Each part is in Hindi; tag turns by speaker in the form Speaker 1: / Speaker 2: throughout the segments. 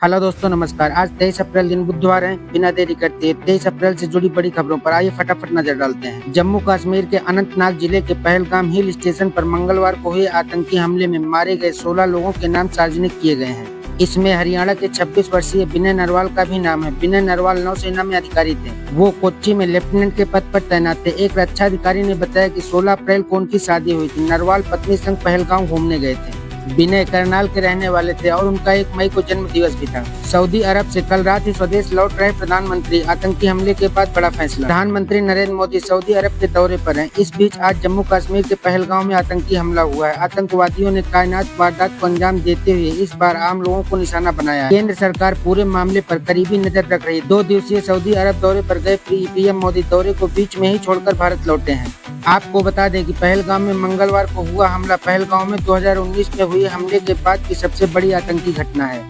Speaker 1: हेलो दोस्तों, नमस्कार। आज 23 अप्रैल दिन बुधवार है। बिना देरी करते 23 अप्रैल से जुड़ी बड़ी खबरों पर आइए फटाफट नजर डालते हैं। जम्मू कश्मीर के अनंतनाग जिले के पहलगाम हिल स्टेशन पर मंगलवार को हुए आतंकी हमले में मारे गए 16 लोगों के नाम सार्वजनिक किए गए हैं। इसमें हरियाणा के 26 वर्षीय विनय नरवाल का भी नाम है। विनय नरवाल नौसेना में अधिकारी थे। वो कोच्चि में लेफ्टिनेंट के पद पर तैनात थे। एक रक्षा अधिकारी ने बताया कि 16 अप्रैल को उनकी शादी हुई थी। नरवाल पत्नी संग पहलगाम घूमने गए थे। विनय करनाल के रहने वाले थे और उनका 1 मई को जन्म दिवस भी था। सऊदी अरब से कल रात ही स्वदेश लौट रहे प्रधानमंत्री। आतंकी हमले के बाद बड़ा फैसला। प्रधानमंत्री नरेंद्र मोदी सऊदी अरब के दौरे पर हैं। इस बीच आज जम्मू कश्मीर के पहलगाम में आतंकी हमला हुआ है। आतंकवादियों ने कायनात वारदात को अंजाम देते हुए इस बार आम लोगों को निशाना बनाया है। केंद्र सरकार पूरे मामले पर करीबी नजर रख रही है। 2 दिवसीय सऊदी अरब दौरे पर गए पीएम मोदी दौरे को बीच में ही छोड़कर भारत लौटे हैं। आपको बता दें कि पहलगाम में मंगलवार को हुआ हमला पहलगाम में 2019 में हुए हमले के बाद की सबसे बड़ी आतंकी घटना है।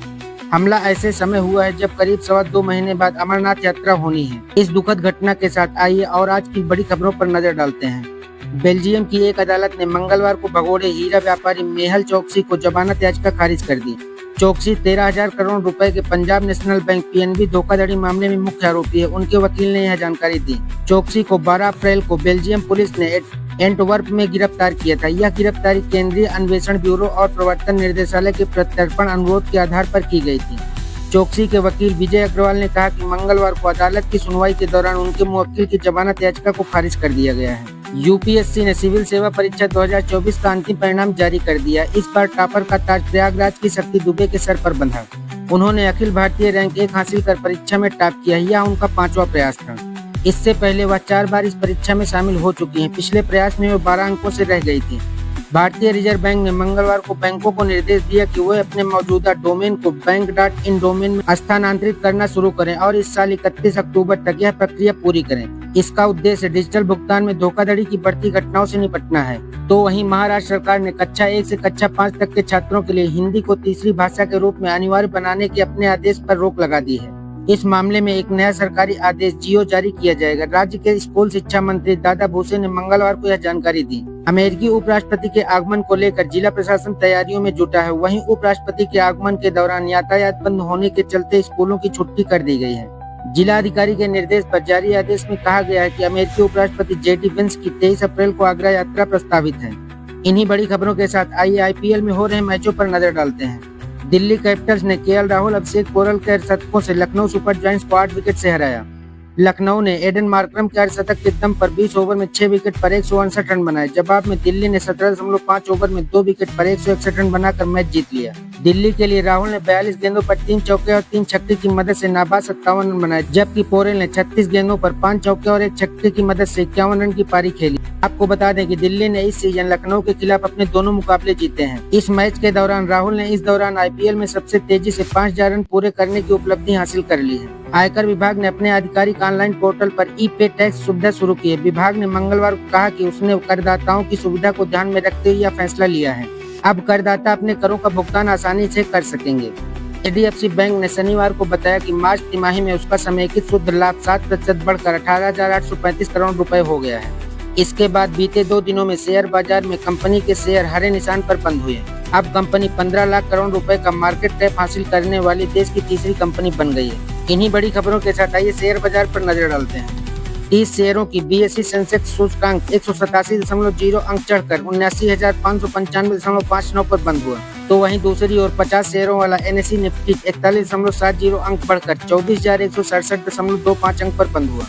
Speaker 1: हमला ऐसे समय हुआ है जब करीब 2.25 महीने बाद अमरनाथ यात्रा होनी है। इस दुखद घटना के साथ आइए और आज की बड़ी खबरों पर नजर डालते हैं। बेल्जियम की एक अदालत ने मंगलवार को भगोड़े हीरा व्यापारी मेहुल चोकसी को जमानत याचिका खारिज कर दी। चोकसी 13,000 करोड़ रुपए के पंजाब नेशनल बैंक पीएनबी धोखाधड़ी मामले में मुख्य आरोपी है। उनके वकील ने यह जानकारी दी। चोकसी को 12 अप्रैल को बेल्जियम पुलिस ने एंटवर्प में गिरफ्तार किया था। यह गिरफ्तारी केंद्रीय अन्वेषण ब्यूरो और प्रवर्तन निर्देशालय के प्रत्यर्पण अनुरोध के आधार पर की गई थी। चोकसी के वकील विजय अग्रवाल ने कहा कि मंगलवार को अदालत की सुनवाई के दौरान उनके मुवक्किल की जमानत याचिका को खारिज कर दिया गया है। यूपीएससी ने सिविल सेवा परीक्षा 2024 का अंतिम परिणाम जारी कर दिया। इस बार टॉपर का ताज प्रयागराज की शक्ति दुबे के सर पर बंधा। उन्होंने अखिल भारतीय रैंक 1 हासिल कर परीक्षा में टॉप किया। यह उनका 5वां प्रयास था। इससे पहले वह 4 बार इस परीक्षा में शामिल हो चुकी हैं। पिछले प्रयास में वह 12 अंकों से रह गई थी। भारतीय रिजर्व बैंक ने मंगलवार को बैंकों को निर्देश दिया कि वे अपने मौजूदा डोमेन को बैंक.in डोमेन में स्थानांतरित करना शुरू करें और इस साल 31 अक्टूबर तक यह प्रक्रिया पूरी करें। इसका उद्देश्य डिजिटल भुगतान में धोखाधड़ी की बढ़ती घटनाओं से निपटना है। तो वहीं महाराष्ट्र सरकार ने कक्षा 1 से कक्षा 5 तक के छात्रों के लिए हिंदी को तीसरी भाषा के रूप में अनिवार्य बनाने के अपने आदेश पर रोक लगा दी है। इस मामले में एक नया सरकारी आदेश जियो जारी किया जाएगा। राज्य के स्कूल शिक्षा मंत्री दादा भूसे ने मंगलवार को यह जानकारी दी। अमेरिकी उपराष्ट्रपति के आगमन को लेकर जिला प्रशासन तैयारियों में जुटा है। वहीं उपराष्ट्रपति के आगमन के दौरान यातायात बंद होने के चलते स्कूलों की छुट्टी कर दी गई है। जिला अधिकारी के निर्देश पर जारी आदेश में कहा गया है कि अमेरिकी उपराष्ट्रपति जेडी वेंस की 23 अप्रैल को आगरा यात्रा प्रस्तावित है। इन्हीं बड़ी खबरों के साथ आइए आईपीएल में हो रहे मैचों पर नजर डालते हैं। दिल्ली कैपिटल्स ने केएल राहुल, अभिषेक पोरल के शतकों से लखनऊ सुपर जायंट्स को 8 विकेट से हराया। लखनऊ ने एडन मार्करम के अर्धशतक के दम पर 20 ओवर में 6 विकेट पर 159 रन बनाए। जवाब में दिल्ली ने 17.5 ओवर में 2 विकेट पर 161 रन बनाकर मैच जीत लिया। दिल्ली के लिए राहुल ने 42 गेंदों पर 3 चौके और 3 छक्के की मदद से नाबाद 57 रन बनाए, जबकि पोरेल ने 36 गेंदों पर 5 चौके और 1 छक्के की मदद से 51 रन की पारी खेली। आपको बता दें कि दिल्ली ने इस सीजन लखनऊ के खिलाफ अपने दोनों मुकाबले जीते हैं। इस मैच के दौरान राहुल ने इस दौरान आईपीएल में सबसे तेजी से 5,000 रन पूरे करने की उपलब्धि हासिल कर ली है। आयकर विभाग ने अपने आधिकारिक ऑनलाइन पोर्टल पर ई-पे टैक्स सुविधा शुरू की है। विभाग ने मंगलवार को कहा कि उसने करदाताओं की सुविधा को ध्यान में रखते हुए यह फैसला लिया है। अब करदाता अपने करों का भुगतान आसानी से कर सकेंगे। एचडीएफसी बैंक ने शनिवार को बताया कि मार्च तिमाही में उसका समेकित शुद्ध लाभ 7% बढ़कर 18,835 करोड़ रुपए हो गया है। इसके बाद बीते 2 दिनों में शेयर बाजार में कंपनी के शेयर हरे निशान पर बंद हुए। अब कंपनी 15 लाख करोड़ रुपए का मार्केट कैप हासिल करने वाली देश की तीसरी कंपनी बन गई है। इन्हीं बड़ी खबरों के साथ आइए शेयर बाजार पर नजर डालते हैं। 30 शेयरों की बीएसई सेंसेक्स सूचकांक 187.0 अंक चढ़कर 79,595.59 पर बंद हुआ। तो वहीं दूसरी ओर 50 शेयरों वाला एनएसई निफ्टी 41.70 अंक बढ़कर 24,167.25 अंक पर बंद हुआ।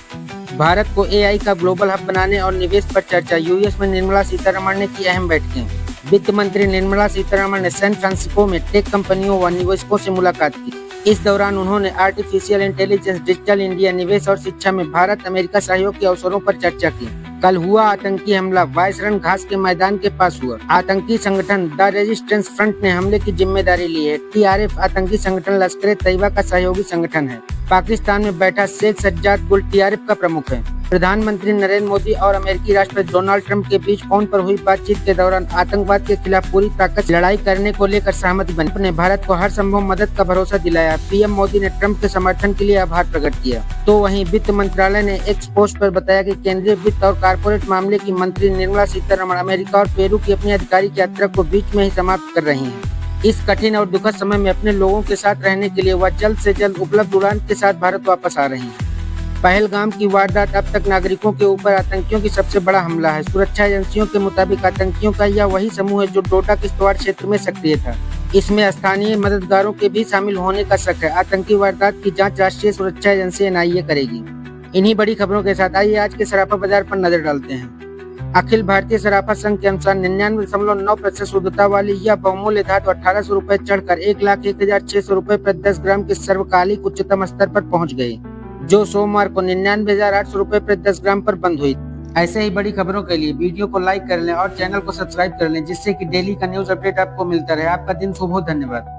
Speaker 1: भारत को एआई का ग्लोबल हब बनाने और निवेश पर चर्चा। यूएस में निर्मला सीतारमण ने की अहम बैठकें। वित्त मंत्री निर्मला सीतारमण ने सैन फ्रांसिस्को में टेक कंपनियों व निवेशकों से मुलाकात की। इस दौरान उन्होंने आर्टिफिशियल इंटेलिजेंस, डिजिटल इंडिया, निवेश और शिक्षा में भारत अमेरिका सहयोग के अवसरों पर चर्चा की। कल हुआ आतंकी हमला वायसरन घास के मैदान के पास हुआ। आतंकी संगठन द रेजिस्टेंस फ्रंट ने हमले की जिम्मेदारी ली है। टीआरएफ आतंकी संगठन लश्कर तैयबा का सहयोगी संगठन है। पाकिस्तान में बैठा शेख सज्जाद गुल टीआरएफ का प्रमुख है। प्रधानमंत्री नरेंद्र मोदी और अमेरिकी राष्ट्रपति डोनाल्ड ट्रंप के बीच फोन पर हुई बातचीत के दौरान आतंकवाद के खिलाफ पूरी ताकत से लड़ाई करने को लेकर सहमति बनी। ने भारत को हर संभव मदद का भरोसा दिलाया। पीएम मोदी ने ट्रंप के समर्थन के लिए आभार प्रकट किया। तो वहीं वित्त मंत्रालय ने एक्स पोस्ट पर बताया कि केंद्रीय वित्त और कारपोरेट मामले की मंत्री निर्मला सीतारमण अमेरिका और पेरू की अपनी आधिकारिक यात्रा को बीच में ही समाप्त कर रही हैं। इस कठिन और दुखद समय में अपने लोगों के साथ रहने के लिए वह जल्द से जल्द उपलब्ध उड़ान के साथ भारत वापस आ रही हैं। पहलगाम की वारदात अब तक नागरिकों के ऊपर आतंकियों की सबसे बड़ा हमला है। सुरक्षा एजेंसियों के मुताबिक आतंकियों का यह वही समूह है जो डोडा किश्तवाड़ क्षेत्र में सक्रिय था। इसमें स्थानीय मददगारों के भी शामिल होने का शक है। आतंकी वारदात की जांच राष्ट्रीय सुरक्षा एजेंसी एनआईए करेगी। इन्हीं बड़ी खबरों के साथ आइए आज के सराफा बाजार पर नजर डालते हैं। अखिल भारतीय सराफा संघ के अनुसार 99.9% शुद्धता वाली यह बहुमूल्य धातु 1800 रुपए चढ़कर 1,01,600 रुपए प्रति 10 ग्राम के सर्वकालिक उच्चतम स्तर पर पहुंच गई, जो सोमवार को 99,800 रुपए प्रति 10 ग्राम पर बंद हुई। ऐसे ही बड़ी खबरों के लिए वीडियो को लाइक कर लें और चैनल को सब्सक्राइब कर लें, जिससे कि डेली का न्यूज अपडेट आपको मिलता रहे। आपका दिन शुभ हो। धन्यवाद।